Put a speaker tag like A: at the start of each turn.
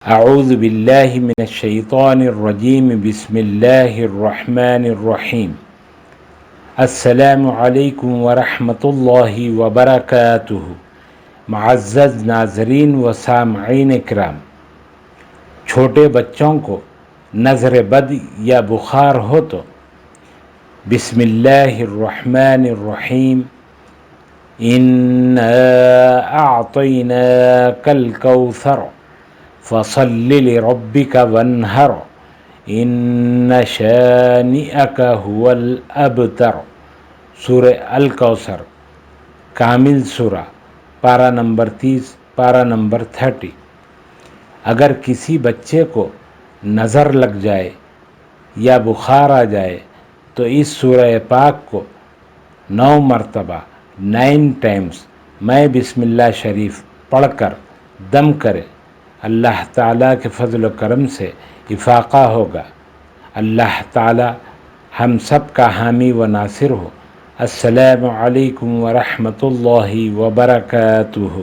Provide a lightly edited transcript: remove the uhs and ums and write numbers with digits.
A: اعوذ باللہ من الشیطان الرجیم بسم اللہ الرحمن الرحیم السلام علیکم ورحمۃ اللہ وبرکاتہ۔ معزز ناظرین و سامعین کرام، چھوٹے بچوں کو نظر بد یا بخار ہو تو بسم اللہ الرحمن الرحیم اِنَّا أَعْطَيْنَاكَ الْكَوْثَرَ فَصَلِّ لِرَبِّكَ وَانْحَرْ إِنَّ شَانِئَكَ هُوَ الْأَبْتَرُ۔ سورہ الکوثر، کامل سورہ، پارہ نمبر 30، پارہ نمبر 30۔ اگر کسی بچے کو نظر لگ جائے یا بخار آ جائے تو اس سورہ پاک کو 9 مرتبہ 9 ٹائمز میں بسم اللہ شریف پڑھ کر دم کرے، اللہ تعالیٰ کے فضل و کرم سے افاقہ ہوگا۔ اللہ تعالیٰ ہم سب کا حامی و ناصر ہو۔ السلام علیکم ورحمۃ اللہ وبرکاتہ۔